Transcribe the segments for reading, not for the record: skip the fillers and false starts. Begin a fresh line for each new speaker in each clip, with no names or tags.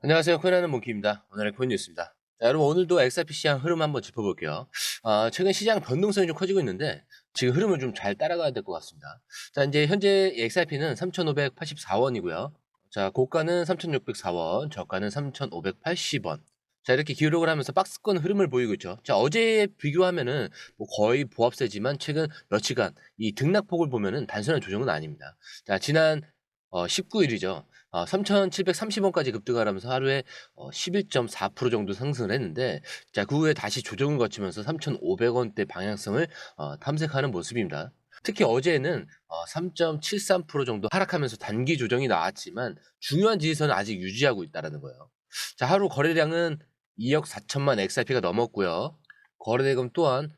안녕하세요. 코인하는 몽키입니다. 오늘의 코인 뉴스입니다. 자, 여러분 오늘도 XRP 시장 흐름 한번 짚어볼게요. 최근 시장 변동성이 좀 커지고 있는데 지금 흐름을 좀 잘 따라가야 될 것 같습니다. 자, 이제 현재 XRP는 3,584원이고요. 자, 고가는 3,604원, 저가는 3,580원. 자, 이렇게 기록을 하면서 박스권 흐름을 보이고 있죠. 자, 어제에 비교하면은 뭐 거의 보합세지만 최근 며칠간 이 등락폭을 보면은 단순한 조정은 아닙니다. 자, 지난 19일이죠. 3,730원까지 급등을 하면서 하루에 11.4% 정도 상승을 했는데, 자, 그 후에 다시 조정을 거치면서 3,500원대 방향성을 탐색하는 모습입니다. 특히 어제는 3.73% 정도 하락하면서 단기 조정이 나왔지만 중요한 지지선은 아직 유지하고 있다는 거예요. 자, 하루 거래량은 2억 4천만 XRP가 넘었고요. 거래대금 또한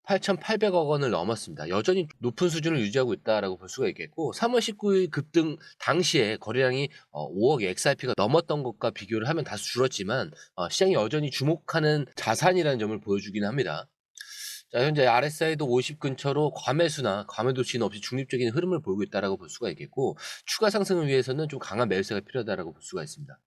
8,800억 원을 넘었습니다. 여전히 높은 수준을 유지하고 있다라고 볼 수가 있겠고, 3월 19일 급등 당시에 거래량이 5억 XRP가 넘었던 것과 비교를 하면 다소 줄었지만 시장이 여전히 주목하는 자산이라는 점을 보여주긴 합니다. 자, 현재 RSI도 50 근처로 과매수나 과매도치는 없이 중립적인 흐름을 보이고 있다라고 볼 수가 있겠고, 추가 상승을 위해서는 좀 강한 매수세가 필요하다라고 볼 수가 있습니다.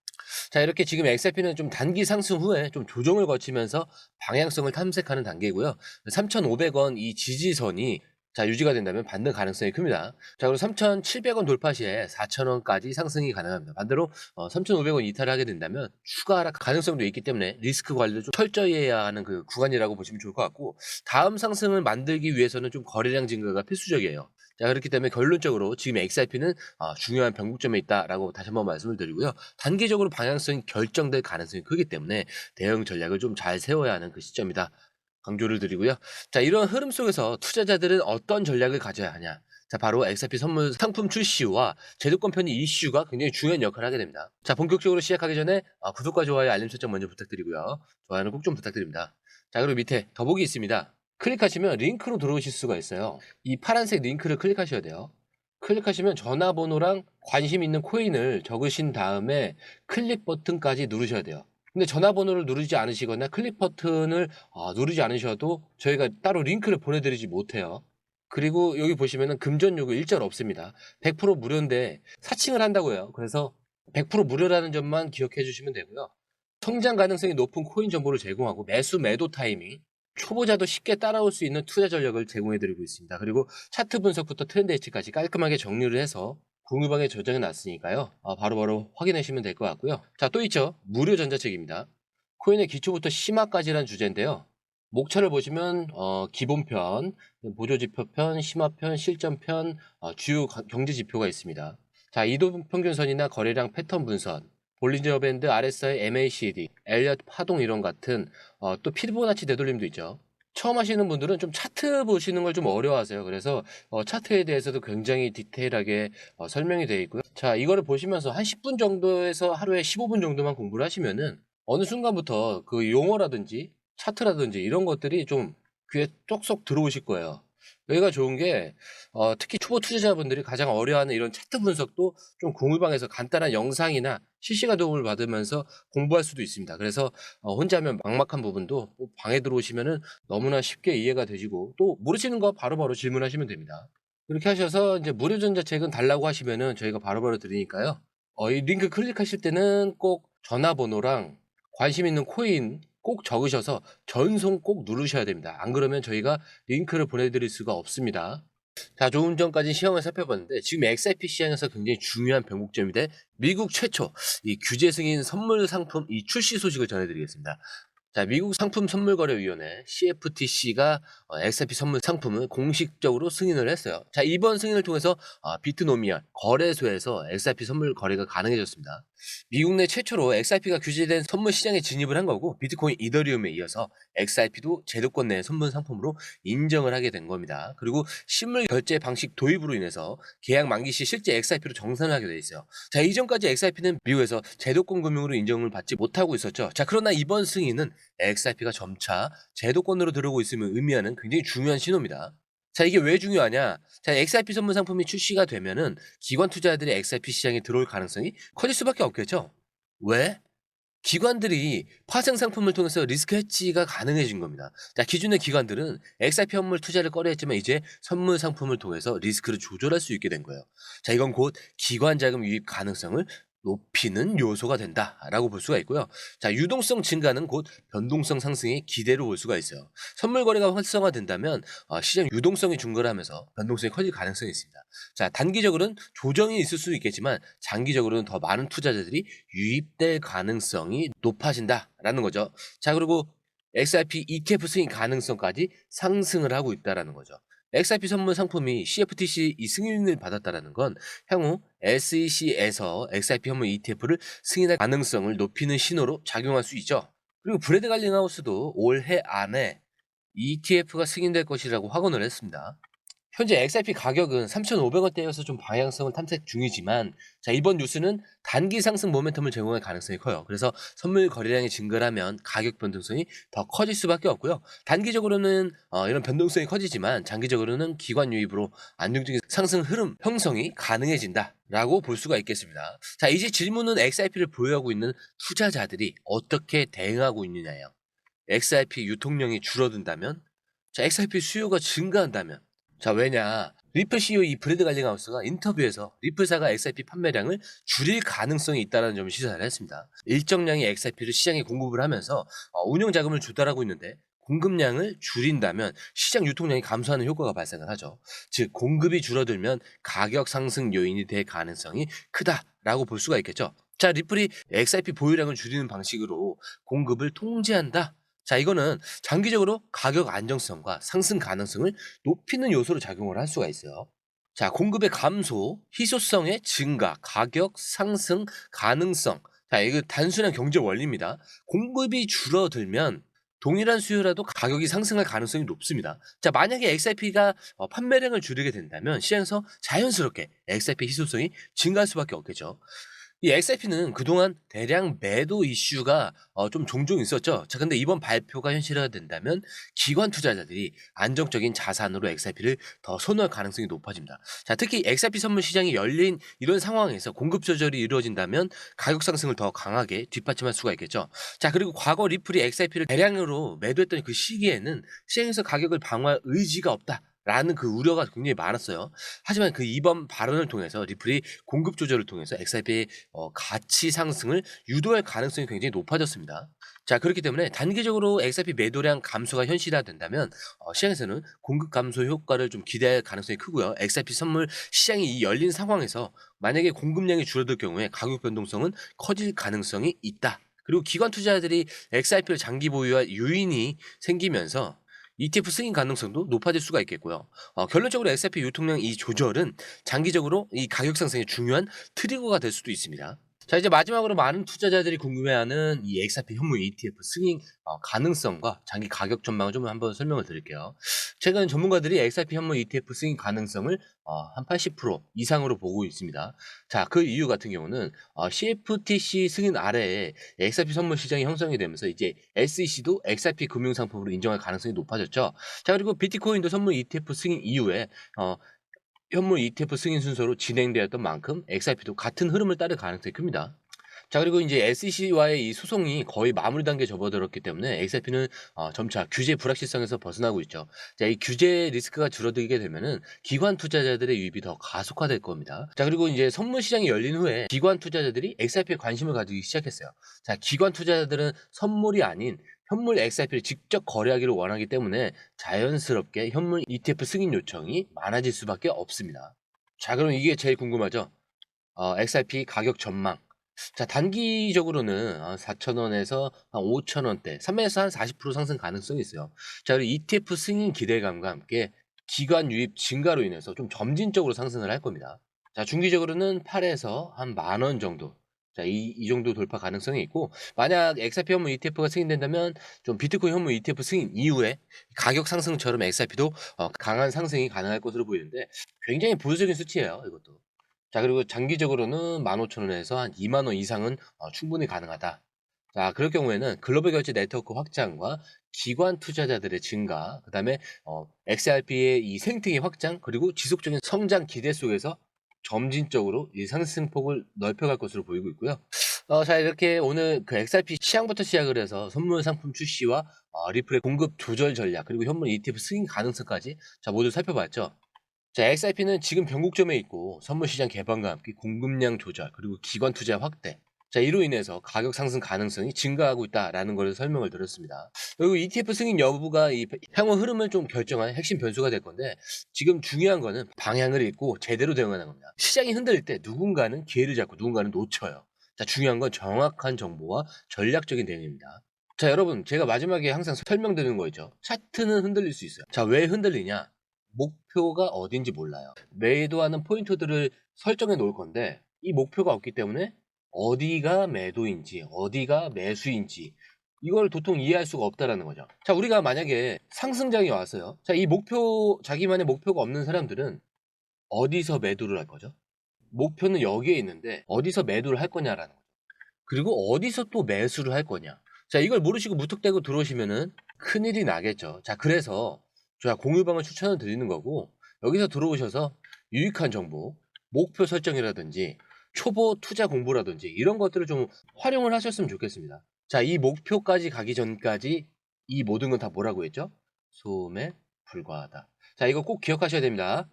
자, 이렇게 지금 XRP는 좀 단기 상승 후에 좀 조정을 거치면서 방향성을 탐색하는 단계고요. 3,500원 이 지지선이 자, 유지가 된다면 반등 가능성이 큽니다. 자, 그리고 3,700원 돌파 시에 4,000원까지 상승이 가능합니다. 반대로 3,500원 이탈을 하게 된다면 추가 하락 가능성도 있기 때문에 리스크 관리를 좀 철저히 해야 하는 그 구간이라고 보시면 좋을 것 같고, 다음 상승을 만들기 위해서는 좀 거래량 증가가 필수적이에요. 자, 그렇기 때문에 결론적으로 지금 XRP는 중요한 변곡점에 있다라고 다시 한번 말씀을 드리고요. 단기적으로 방향성이 결정될 가능성이 크기 때문에 대응 전략을 좀 잘 세워야 하는 그 시점이다. 강조를 드리고요. 자, 이런 흐름 속에서 투자자들은 어떤 전략을 가져야 하냐? 자, 바로 XRP 선물 상품 출시와 제도권 편의 이슈가 굉장히 중요한 역할을 하게 됩니다. 자, 본격적으로 시작하기 전에 구독과 좋아요, 알림 설정 먼저 부탁드리고요. 좋아요는 꼭 좀 부탁드립니다. 자, 그리고 밑에 더보기 있습니다. 클릭하시면 링크로 들어오실 수가 있어요. 이 파란색 링크를 클릭하셔야 돼요. 클릭하시면 전화번호랑 관심 있는 코인을 적으신 다음에 클릭 버튼까지 누르셔야 돼요. 근데 전화번호를 누르지 않으시거나 클릭 버튼을 누르지 않으셔도 저희가 따로 링크를 보내드리지 못해요. 그리고 여기 보시면은 금전 요구 일절 없습니다. 100% 무료인데 사칭을 한다고요. 그래서 100% 무료라는 점만 기억해 주시면 되고요. 성장 가능성이 높은 코인 정보를 제공하고 매수 매도 타이밍, 초보자도 쉽게 따라올 수 있는 투자 전략을 제공해 드리고 있습니다. 그리고 차트 분석부터 트렌드 예측까지 깔끔하게 정리를 해서 공유방에 저장해 놨으니까요. 바로바로 확인하시면 될 것 같고요. 자, 또 있죠. 무료 전자책입니다. 코인의 기초부터 심화까지라는 주제인데요. 목차를 보시면 기본편, 보조지표편, 심화편, 실전편, 주요 경제 지표가 있습니다. 자, 이동평균선이나 거래량 패턴 분선, 볼린저 밴드, RSI, MACD, 엘리엇 파동 이론 같은 또 피보나치 되돌림도 있죠. 처음 하시는 분들은 좀 차트 보시는 걸 좀 어려워하세요. 그래서 차트에 대해서도 굉장히 디테일하게 설명이 되어 있고요. 자, 이거를 보시면서 한 10분 정도에서 하루에 15분 정도만 공부를 하시면은 어느 순간부터 그 용어라든지 차트라든지 이런 것들이 좀 귀에 쏙쏙 들어오실 거예요. 여기가 좋은 게 특히 초보 투자자분들이 가장 어려워하는 이런 차트 분석도 좀 공유방에서 간단한 영상이나 실시간 도움을 받으면서 공부할 수도 있습니다. 그래서 혼자 하면 막막한 부분도 방에 들어오시면은 너무나 쉽게 이해가 되시고 또 모르시는 거 바로바로 질문하시면 됩니다. 그렇게 하셔서 이제 무료 전자책은 달라고 하시면은 저희가 바로바로 드리니까요. 이 링크 클릭하실 때는 꼭 전화번호랑 관심 있는 코인 꼭 적으셔서 전송 꼭 누르셔야 됩니다. 안 그러면 저희가 링크를 보내드릴 수가 없습니다. 자, 조금 전까지 시황을 살펴봤는데 지금 XRP 시장에서 굉장히 중요한 변곡점이 돼 미국 최초 이 규제 승인 선물 상품 이 출시 소식을 전해드리겠습니다. 자, 미국 상품선물거래위원회 CFTC가 XRP 선물 상품을 공식적으로 승인을 했어요. 자, 이번 승인을 통해서 비트노미얼 거래소에서 XRP 선물 거래가 가능해졌습니다. 미국 내 최초로 XRP가 규제된 선물 시장에 진입을 한 거고, 비트코인, 이더리움에 이어서 XRP도 제도권 내 선물 상품으로 인정을 하게 된 겁니다. 그리고 실물 결제 방식 도입으로 인해서 계약 만기 시 실제 XRP로 정산을 하게 돼 있어요. 자, 이전까지 XRP는 미국에서 제도권 금융으로 인정을 받지 못하고 있었죠. 자, 그러나 이번 승인은 XRP가 점차 제도권으로 들어오고 있음을 의미하는 굉장히 중요한 신호입니다. 자, 이게 왜 중요하냐? 자, XRP 선물 상품이 출시가 되면은 기관 투자자들이 XRP 시장에 들어올 가능성이 커질 수밖에 없겠죠. 왜? 기관들이 파생 상품을 통해서 리스크 해지가 가능해진 겁니다. 자, 기존의 기관들은 XRP 선물 투자를 꺼려했지만 이제 선물 상품을 통해서 리스크를 조절할 수 있게 된 거예요. 자, 이건 곧 기관 자금 유입 가능성을 높이는 요소가 된다라고 볼 수가 있고요. 자, 유동성 증가는 곧 변동성 상승의 기대로 볼 수가 있어요. 선물 거래가 활성화된다면 시장 유동성이 증가하면서 변동성이 커질 가능성이 있습니다. 자, 단기적으로는 조정이 있을 수 있겠지만 장기적으로는 더 많은 투자자들이 유입될 가능성이 높아진다라는 거죠. 자, 그리고 XRP ETF 승인 가능성까지 상승을 하고 있다라는 거죠. XRP 선물 상품이 CFTC 이 승인을 받았다라는 건 향후 SEC에서 XRP 현물 ETF를 승인할 가능성을 높이는 신호로 작용할 수 있죠. 그리고 브래드 갈링하우스도 올해 안에 ETF가 승인될 것이라고 확언을 했습니다. 현재 XRP 가격은 3,500원대여서 좀 방향성을 탐색 중이지만, 자, 이번 뉴스는 단기 상승 모멘텀을 제공할 가능성이 커요. 그래서 선물 거래량이 증가하면 가격 변동성이 더 커질 수밖에 없고요. 단기적으로는 이런 변동성이 커지지만 장기적으로는 기관 유입으로 안정적인 상승 흐름 형성이 가능해진다라고 볼 수가 있겠습니다. 자, 이제 질문은 XRP를 보유하고 있는 투자자들이 어떻게 대응하고 있느냐예요. XRP 유통량이 줄어든다면, 자, XRP 수요가 증가한다면, 자, 왜냐, 리플 CEO 이 브래드 갈링하우스가 인터뷰에서 리플사가 XRP 판매량을 줄일 가능성이 있다는 점을 시사를 했습니다. 일정량의 XRP를 시장에 공급을 하면서 운영 자금을 조달하고 있는데 공급량을 줄인다면 시장 유통량이 감소하는 효과가 발생을 하죠. 즉 공급이 줄어들면 가격 상승 요인이 될 가능성이 크다라고 볼 수가 있겠죠. 자, 리플이 XRP 보유량을 줄이는 방식으로 공급을 통제한다. 자, 이거는 장기적으로 가격 안정성과 상승 가능성을 높이는 요소로 작용을 할 수가 있어요. 자, 공급의 감소, 희소성의 증가, 가격 상승 가능성. 자, 이거 단순한 경제 원리입니다. 공급이 줄어들면 동일한 수요라도 가격이 상승할 가능성이 높습니다. 자, 만약에 XRP가 판매량을 줄이게 된다면 시장에서 자연스럽게 XRP 희소성이 증가할 수밖에 없겠죠. 이 XRP는 그동안 대량 매도 이슈가 좀 종종 있었죠. 자, 근데 이번 발표가 현실화된다면 기관 투자자들이 안정적인 자산으로 XRP를 더 선호할 가능성이 높아집니다. 자, 특히 XRP 선물 시장이 열린 이런 상황에서 공급 조절이 이루어진다면 가격 상승을 더 강하게 뒷받침할 수가 있겠죠. 자, 그리고 과거 리플이 XRP를 대량으로 매도했던 그 시기에는 시장에서 가격을 방어할 의지가 없다. 라는 그 우려가 굉장히 많았어요. 하지만 그 이번 발언을 통해서 리플이 공급 조절을 통해서 XRP의 가치 상승을 유도할 가능성이 굉장히 높아졌습니다. 자, 그렇기 때문에 단기적으로 XRP 매도량 감소가 현실화된다면 시장에서는 공급 감소 효과를 좀 기대할 가능성이 크고요. XRP 선물 시장이 이 열린 상황에서 만약에 공급량이 줄어들 경우에 가격 변동성은 커질 가능성이 있다. 그리고 기관 투자자들이 XRP를 장기 보유할 요인이 생기면서 ETF 승인 가능성도 높아질 수가 있겠고요. 결론적으로 XRP 유통량 이 조절은 장기적으로 이 가격 상승의 중요한 트리거가 될 수도 있습니다. 자, 이제 마지막으로 많은 투자자들이 궁금해하는 이 XRP 현물 ETF 승인 가능성과 장기 가격 전망을 좀 한번 설명을 드릴게요. 최근 전문가들이 XRP 현물 ETF 승인 가능성을 한 80% 이상으로 보고 있습니다. 자, 그 이유 같은 경우는 CFTC 승인 아래에 XRP 선물 시장이 형성이 되면서 이제 SEC도 XRP 금융 상품으로 인정할 가능성이 높아졌죠. 자, 그리고 비트코인도 선물 ETF 승인 이후에 현물 ETF 승인 순서로 진행되었던 만큼 XRP도 같은 흐름을 따를 가능성이 큽니다. 자, 그리고 이제 SEC와의 이 소송이 거의 마무리 단계에 접어들었기 때문에 XRP는 점차 규제 불확실성에서 벗어나고 있죠. 자, 이 규제 리스크가 줄어들게 되면은 기관 투자자들의 유입이 더 가속화될 겁니다. 자, 그리고 이제 선물 시장이 열린 후에 기관 투자자들이 XRP에 관심을 가지기 시작했어요. 자, 기관 투자자들은 선물이 아닌 현물 XRP를 직접 거래하기를 원하기 때문에 자연스럽게 현물 ETF 승인 요청이 많아질 수밖에 없습니다. 자, 그럼 이게 제일 궁금하죠? XRP 가격 전망. 자, 단기적으로는 4,000원에서 한 5,000원대, 3에서 한 40% 상승 가능성이 있어요. 자, 그리고 ETF 승인 기대감과 함께 기관 유입 증가로 인해서 좀 점진적으로 상승을 할 겁니다. 자, 중기적으로는 8에서 한 10,000원 정도. 자, 이 정도 돌파 가능성이 있고, 만약 XRP 현물 ETF가 승인된다면 좀 비트코인 현물 ETF 승인 이후에 가격 상승처럼 XRP도 강한 상승이 가능할 것으로 보이는데 굉장히 보수적인 수치예요, 이것도. 자, 그리고 장기적으로는 15,000원에서 한 20,000원 이상은 충분히 가능하다. 자, 그럴 경우에는 글로벌 결제 네트워크 확장과 기관 투자자들의 증가, 그다음에 XRP의 이 생태계 확장, 그리고 지속적인 성장 기대 속에서 점진적으로 이 상승폭을 넓혀갈 것으로 보이고 있고요. 자, 이렇게 오늘 그 XRP 시향부터 시작을 해서 선물 상품 출시와 리플의 공급 조절 전략, 그리고 현물 ETF 승인 가능성까지 자, 모두 살펴봤죠. 자, XRP는 지금 변곡점에 있고 선물 시장 개방과 함께 공급량 조절 그리고 기관 투자 확대. 자, 이로 인해서 가격 상승 가능성이 증가하고 있다라는 걸 설명을 드렸습니다. 그리고 ETF 승인 여부가 이 향후 흐름을 좀 결정하는 핵심 변수가 될 건데 지금 중요한 거는 방향을 읽고 제대로 대응하는 겁니다. 시장이 흔들릴 때 누군가는 기회를 잡고 누군가는 놓쳐요. 자, 중요한 건 정확한 정보와 전략적인 대응입니다. 자, 여러분, 제가 마지막에 항상 설명드리는 거 있죠. 차트는 흔들릴 수 있어요. 자, 왜 흔들리냐? 목표가 어딘지 몰라요. 매도하는 포인트들을 설정해 놓을 건데 이 목표가 없기 때문에 어디가 매도인지 어디가 매수인지 이걸 도통 이해할 수가 없다라는 거죠. 자, 우리가 만약에 상승장이 왔어요. 자, 이 목표, 자기만의 목표가 없는 사람들은 어디서 매도를 할 거죠? 목표는 여기에 있는데 어디서 매도를 할 거냐라는 거죠. 그리고 어디서 또 매수를 할 거냐. 자, 이걸 모르시고 무턱대고 들어오시면은 큰일이 나겠죠. 자, 그래서 제가 공유방을 추천을 드리는 거고 여기서 들어오셔서 유익한 정보, 목표 설정이라든지 초보 투자 공부라든지 이런 것들을 좀 활용을 하셨으면 좋겠습니다. 자, 이 목표까지 가기 전까지 이 모든 건 다 뭐라고 했죠? 소음에 불과하다. 자, 이거 꼭 기억하셔야 됩니다.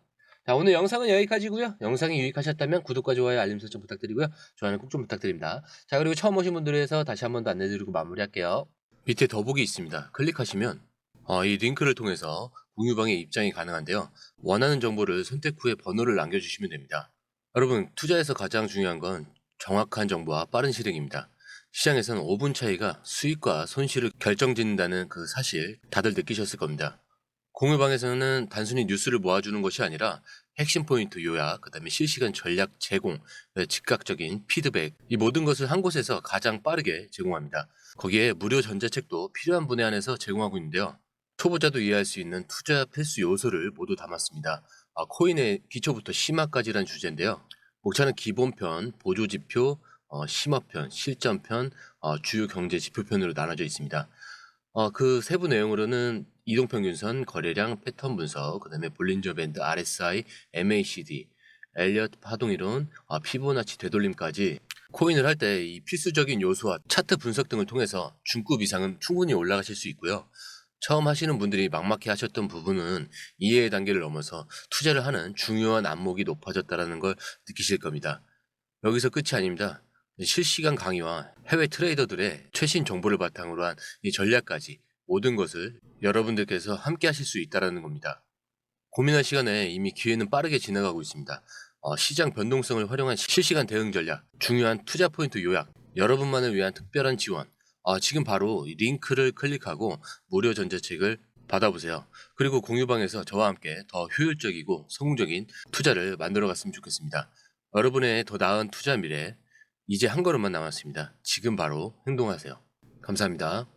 자, 오늘 영상은 여기까지고요. 영상이 유익하셨다면 구독과 좋아요, 알림 설정 부탁드리고요. 좋아요는 꼭 좀 부탁드립니다. 자, 그리고 처음 오신 분들을 위해서 다시 한 번 더 안내드리고 마무리할게요. 밑에 더보기 있습니다. 클릭하시면 이 링크를 통해서 공유방에 입장이 가능한데요. 원하는 정보를 선택 후에 번호를 남겨주시면 됩니다. 여러분, 투자에서 가장 중요한 건 정확한 정보와 빠른 실행입니다. 시장에서는 5분 차이가 수익과 손실을 결정짓는다는 그 사실 다들 느끼셨을 겁니다. 공유방에서는 단순히 뉴스를 모아주는 것이 아니라 핵심 포인트 요약, 그 다음에 실시간 전략 제공, 즉각적인 피드백, 이 모든 것을 한 곳에서 가장 빠르게 제공합니다. 거기에 무료 전자책도 필요한 분에 한해서 제공하고 있는데요. 초보자도 이해할 수 있는 투자 필수 요소를 모두 담았습니다. 코인의 기초부터 심화까지란 주제인데요. 목차는 기본편, 보조지표, 심화편, 실전편, 주요 경제 지표편으로 나눠져 있습니다. 그 세부 내용으로는 이동평균선, 거래량, 패턴 분석, 그 다음에 볼린저 밴드, RSI, MACD, 엘리엇 파동이론, 피보나치 되돌림까지 코인을 할 때 이 필수적인 요소와 차트 분석 등을 통해서 중급 이상은 충분히 올라가실 수 있고요. 처음 하시는 분들이 막막해 하셨던 부분은 이해의 단계를 넘어서 투자를 하는 중요한 안목이 높아졌다는 걸 느끼실 겁니다. 여기서 끝이 아닙니다. 실시간 강의와 해외 트레이더들의 최신 정보를 바탕으로 한 이 전략까지 모든 것을 여러분들께서 함께 하실 수 있다는 겁니다. 고민할 시간에 이미 기회는 빠르게 지나가고 있습니다. 시장 변동성을 활용한 실시간 대응 전략, 중요한 투자 포인트 요약, 여러분만을 위한 특별한 지원. 지금 바로 이 링크를 클릭하고 무료 전자책을 받아보세요. 그리고 공유방에서 저와 함께 더 효율적이고 성공적인 투자를 만들어 갔으면 좋겠습니다. 여러분의 더 나은 투자 미래, 이제 한 걸음만 남았습니다. 지금 바로 행동하세요. 감사합니다.